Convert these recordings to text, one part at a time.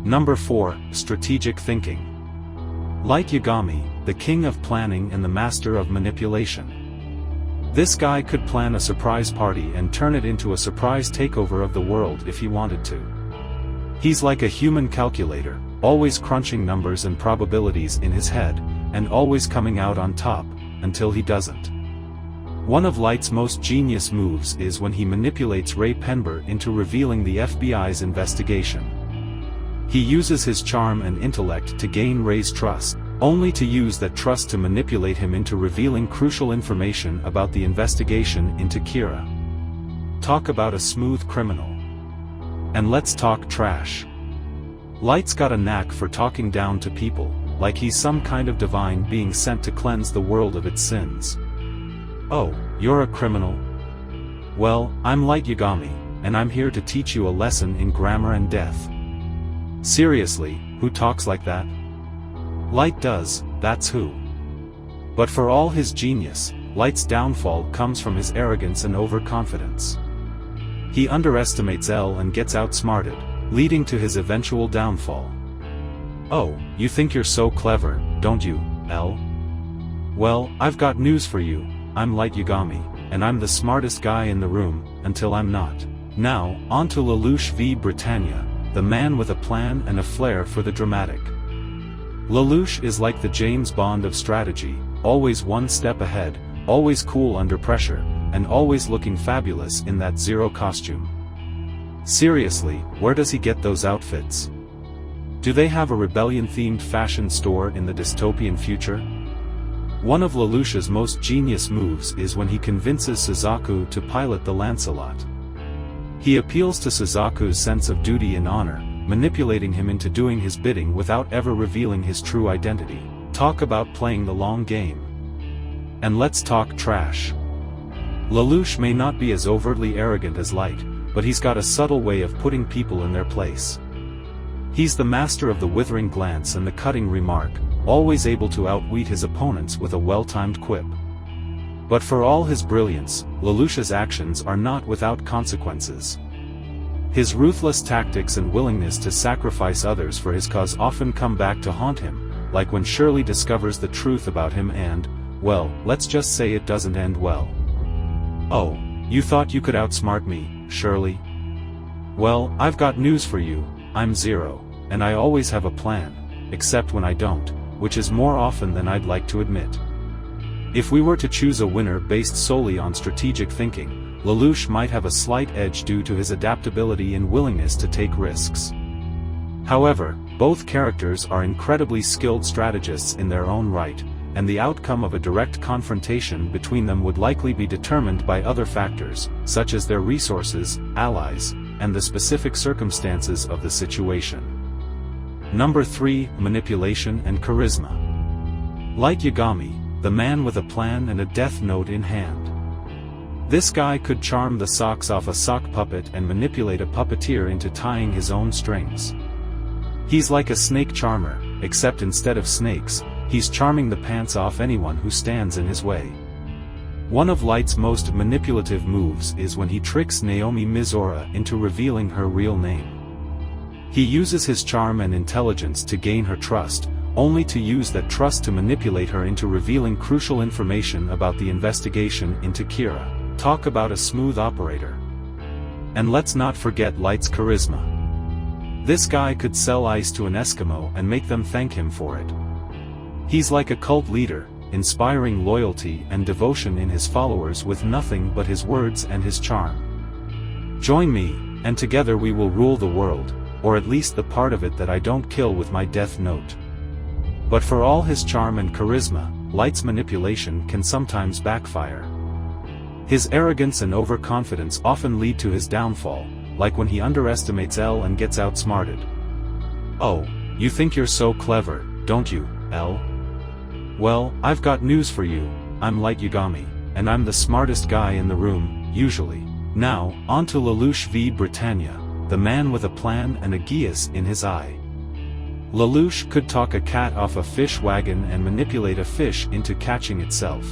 Number 4. Strategic thinking. Light Yagami, the king of planning and the master of manipulation. This guy could plan a surprise party and turn it into a surprise takeover of the world if he wanted to. He's like a human calculator, always crunching numbers and probabilities in his head, and always coming out on top, until he doesn't. One of Light's most genius moves is when he manipulates Ray Penber into revealing the FBI's investigation. He uses his charm and intellect to gain Ray's trust, only to use that trust to manipulate him into revealing crucial information about the investigation into Kira. Talk about a smooth criminal. And let's talk trash. Light's got a knack for talking down to people, like he's some kind of divine being sent to cleanse the world of its sins. Oh, you're a criminal? Well, I'm Light Yagami, and I'm here to teach you a lesson in grammar and death. Seriously, who talks like that? Light does, that's who. But for all his genius, Light's downfall comes from his arrogance and overconfidence. He underestimates L and gets outsmarted, leading to his eventual downfall. Oh, you think you're so clever, don't you, L? Well, I've got news for you. I'm Light Yagami, and I'm the smartest guy in the room, until I'm not. Now, on to Lelouch v Britannia, the man with a plan and a flair for the dramatic. Lelouch is like the James Bond of strategy, always one step ahead, always cool under pressure, and always looking fabulous in that zero costume. Seriously, where does he get those outfits? Do they have a rebellion-themed fashion store in the dystopian future? One of Lelouch's most genius moves is when he convinces Suzaku to pilot the Lancelot. He appeals to Suzaku's sense of duty and honor, manipulating him into doing his bidding without ever revealing his true identity. Talk about playing the long game. And let's talk trash. Lelouch may not be as overtly arrogant as Light, but he's got a subtle way of putting people in their place. He's the master of the withering glance and the cutting remark, always able to outwit his opponents with a well-timed quip. But for all his brilliance, Lelouch's actions are not without consequences. His ruthless tactics and willingness to sacrifice others for his cause often come back to haunt him, like when Shirley discovers the truth about him and, well, let's just say it doesn't end well. Oh, you thought you could outsmart me, Shirley? Well, I've got news for you. I'm Zero, and I always have a plan, except when I don't, which is more often than I'd like to admit. If we were to choose a winner based solely on strategic thinking, Lelouch might have a slight edge due to his adaptability and willingness to take risks. However, both characters are incredibly skilled strategists in their own right, and the outcome of a direct confrontation between them would likely be determined by other factors, such as their resources, allies, and the specific circumstances of the situation. Number 3. Manipulation and charisma. Light Yagami, the man with a plan and a death note in hand. This guy could charm the socks off a sock puppet and manipulate a puppeteer into tying his own strings. He's like a snake charmer, except instead of snakes, he's charming the pants off anyone who stands in his way. One of Light's most manipulative moves is when he tricks Naomi Mizora into revealing her real name. He uses his charm and intelligence to gain her trust, only to use that trust to manipulate her into revealing crucial information about the investigation into Kira. Talk about a smooth operator. And let's not forget Light's charisma. This guy could sell ice to an Eskimo and make them thank him for it. He's like a cult leader, inspiring loyalty and devotion in his followers with nothing but his words and his charm. Join me, and together we will rule the world, or at least the part of it that I don't kill with my death note. But for all his charm and charisma, Light's manipulation can sometimes backfire. His arrogance and overconfidence often lead to his downfall, like when he underestimates L and gets outsmarted. Oh, you think you're so clever, don't you, L? Well, I've got news for you. I'm Light Yagami, and I'm the smartest guy in the room, usually. Now, on to Lelouch v Britannia, the man with a plan and a Geass in his eye. Lelouch could talk a cat off a fish wagon and manipulate a fish into catching itself.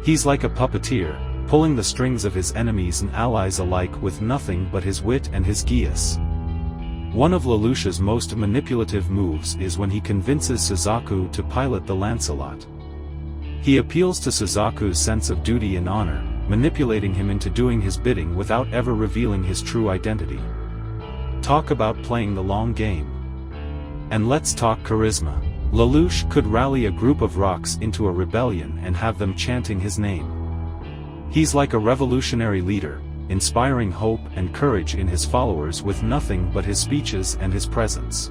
He's like a puppeteer, pulling the strings of his enemies and allies alike with nothing but his wit and his Geass. One of Lelouch's most manipulative moves is when he convinces Suzaku to pilot the Lancelot. He appeals to Suzaku's sense of duty and honor, manipulating him into doing his bidding without ever revealing his true identity. Talk about playing the long game. And let's talk charisma. Lelouch could rally a group of rocks into a rebellion and have them chanting his name. He's like a revolutionary leader, inspiring hope and courage in his followers with nothing but his speeches and his presence.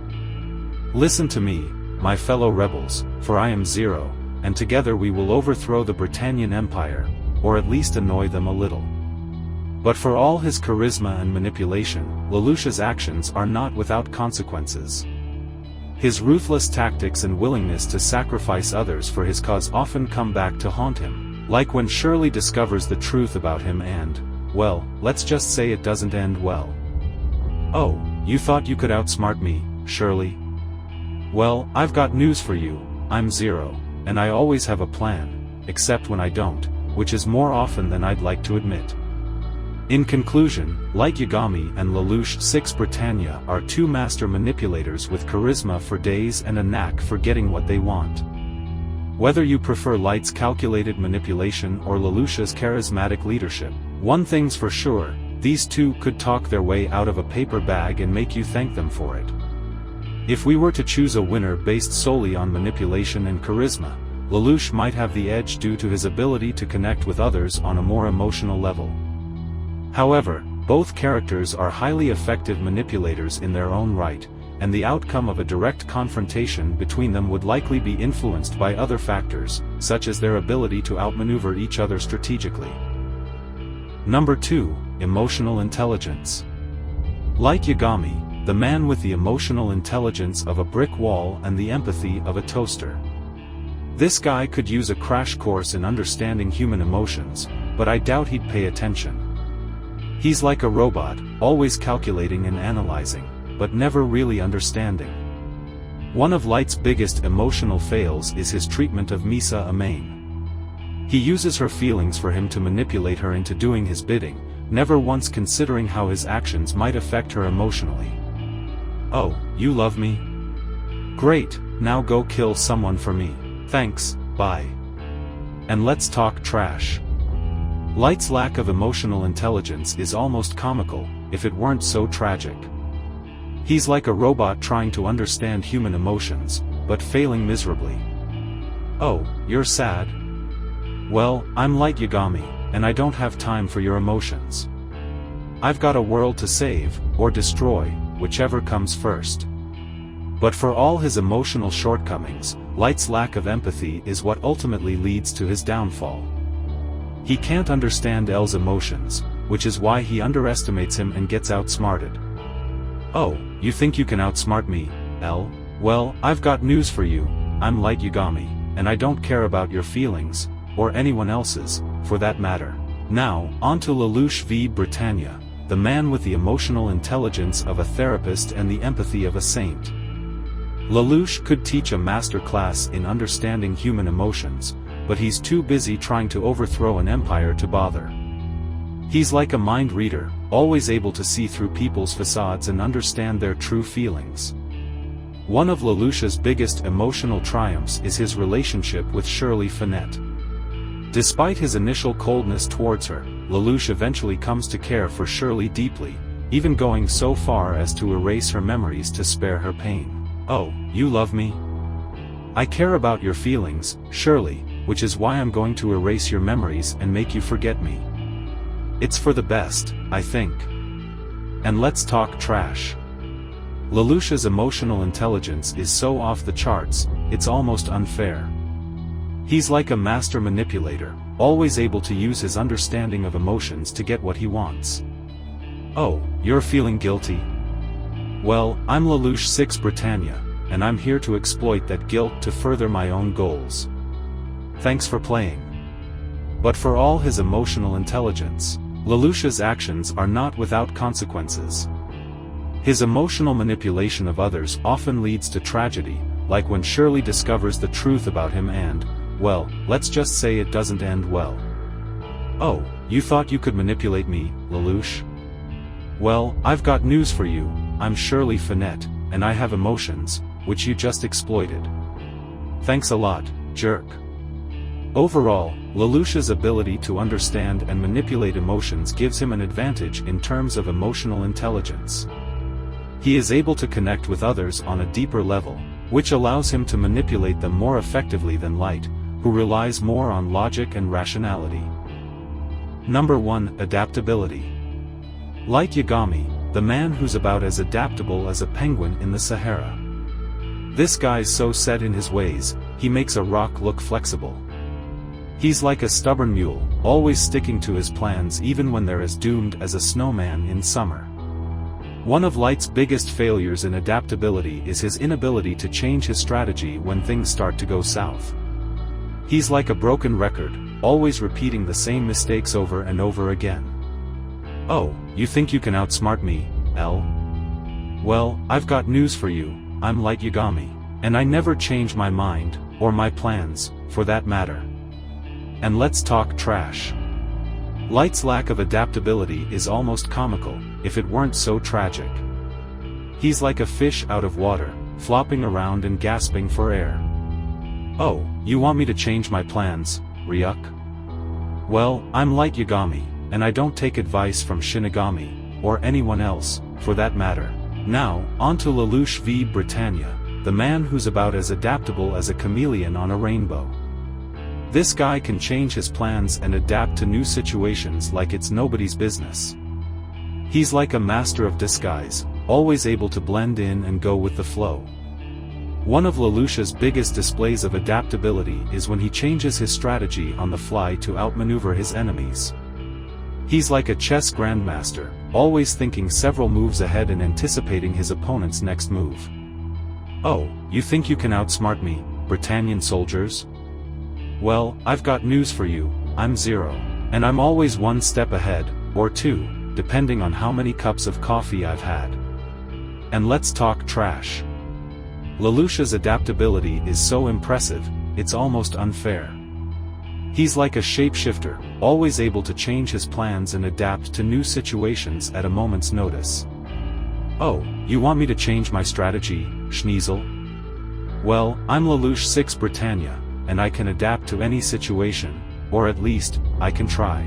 Listen to me, my fellow rebels, for I am Zero, and together we will overthrow the Britannian Empire, or at least annoy them a little. But for all his charisma and manipulation, Lelouch's actions are not without consequences. His ruthless tactics and willingness to sacrifice others for his cause often come back to haunt him, like when Shirley discovers the truth about him and, well, let's just say it doesn't end well. Oh, you thought you could outsmart me, Shirley? Well, I've got news for you, I'm Zero, and I always have a plan, except when I don't, which is more often than I'd like to admit. In conclusion, Light Yagami and Lelouch Is Britannia are two master manipulators with charisma for days and a knack for getting what they want. Whether you prefer Light's calculated manipulation or Lelouch's charismatic leadership, one thing's for sure, these two could talk their way out of a paper bag and make you thank them for it. If we were to choose a winner based solely on manipulation and charisma, Lelouch might have the edge due to his ability to connect with others on a more emotional level. However, both characters are highly effective manipulators in their own right, and the outcome of a direct confrontation between them would likely be influenced by other factors, such as their ability to outmaneuver each other strategically. Number 2, Emotional Intelligence. Light Yagami, the man with the emotional intelligence of a brick wall and the empathy of a toaster. This guy could use a crash course in understanding human emotions, but I doubt he'd pay attention. He's like a robot, always calculating and analyzing, but never really understanding. One of Light's biggest emotional fails is his treatment of Misa Amain. He uses her feelings for him to manipulate her into doing his bidding, never once considering how his actions might affect her emotionally. Oh, you love me? Great, now go kill someone for me. Thanks, bye. And let's talk trash. Light's lack of emotional intelligence is almost comical, if it weren't so tragic. He's like a robot trying to understand human emotions, but failing miserably. Oh, you're sad? Well, I'm Light Yagami, and I don't have time for your emotions. I've got a world to save, or destroy, whichever comes first. But for all his emotional shortcomings, Light's lack of empathy is what ultimately leads to his downfall. He can't understand L's emotions, which is why he underestimates him and gets outsmarted. Oh, you think you can outsmart me, L? Well, I've got news for you, I'm Light Yagami, and I don't care about your feelings, or anyone else's, for that matter. Now, on to Lelouch v Britannia, the man with the emotional intelligence of a therapist and the empathy of a saint. Lelouch could teach a master class in understanding human emotions, but he's too busy trying to overthrow an empire to bother. He's like a mind reader, always able to see through people's facades and understand their true feelings. One of Lelouch's biggest emotional triumphs is his relationship with Shirley Finette. Despite his initial coldness towards her, Lelouch eventually comes to care for Shirley deeply, even going so far as to erase her memories to spare her pain. Oh, you love me? I care about your feelings, Shirley, which is why I'm going to erase your memories and make you forget me. It's for the best, I think. And let's talk trash. Lelouch's emotional intelligence is so off the charts, it's almost unfair. He's like a master manipulator, always able to use his understanding of emotions to get what he wants. Oh, you're feeling guilty? Well, I'm Lelouch Is Britannia, and I'm here to exploit that guilt to further my own goals. Thanks for playing. But for all his emotional intelligence, Lelouch's actions are not without consequences. His emotional manipulation of others often leads to tragedy, like when Shirley discovers the truth about him and, well, let's just say it doesn't end well. Oh, you thought you could manipulate me, Lelouch? Well, I've got news for you, I'm Shirley Finette, and I have emotions, which you just exploited. Thanks a lot, jerk. Overall, Lelouch's ability to understand and manipulate emotions gives him an advantage in terms of emotional intelligence. He is able to connect with others on a deeper level, which allows him to manipulate them more effectively than Light, who relies more on logic and rationality. Number 1. Adaptability. Light Yagami, the man who's about as adaptable as a penguin in the Sahara. This guy's so set in his ways, he makes a rock look flexible. He's like a stubborn mule, always sticking to his plans even when they're as doomed as a snowman in summer. One of Light's biggest failures in adaptability is his inability to change his strategy when things start to go south. He's like a broken record, always repeating the same mistakes over and over again. Oh, you think you can outsmart me, L? Well, I've got news for you, I'm Light Yagami, and I never change my mind, or my plans, for that matter. And let's talk trash. Light's lack of adaptability is almost comical, if it weren't so tragic. He's like a fish out of water, flopping around and gasping for air. Oh, you want me to change my plans, Ryuk? Well, I'm Light Yagami, and I don't take advice from Shinigami, or anyone else, for that matter. Now, on to Lelouch v Britannia, the man who's about as adaptable as a chameleon on a rainbow. This guy can change his plans and adapt to new situations like it's nobody's business. He's like a master of disguise, always able to blend in and go with the flow. One of Lelouch's biggest displays of adaptability is when he changes his strategy on the fly to outmaneuver his enemies. He's like a chess grandmaster, always thinking several moves ahead and anticipating his opponent's next move. Oh, you think you can outsmart me, Britannian soldiers? Well, I've got news for you, I'm Zero. And I'm always one step ahead, or two, depending on how many cups of coffee I've had. And let's talk trash. Lelouch's adaptability is so impressive, it's almost unfair. He's like a shapeshifter, always able to change his plans and adapt to new situations at a moment's notice. Oh, you want me to change my strategy, Schneasel? Well, I'm Lelouch 6 Britannia, and I can adapt to any situation, or at least, I can try.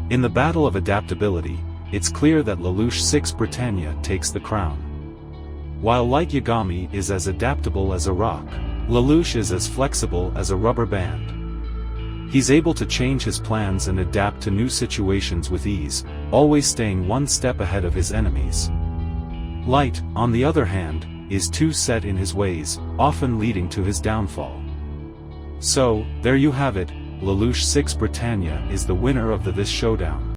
In the battle of adaptability, it's clear that Lelouch 6 Britannia takes the crown. While Light Yagami is as adaptable as a rock, Lelouch is as flexible as a rubber band. He's able to change his plans and adapt to new situations with ease, always staying one step ahead of his enemies. Light, on the other hand, is too set in his ways, often leading to his downfall. So, there you have it, Lelouch 6 Britannia is the winner of this showdown.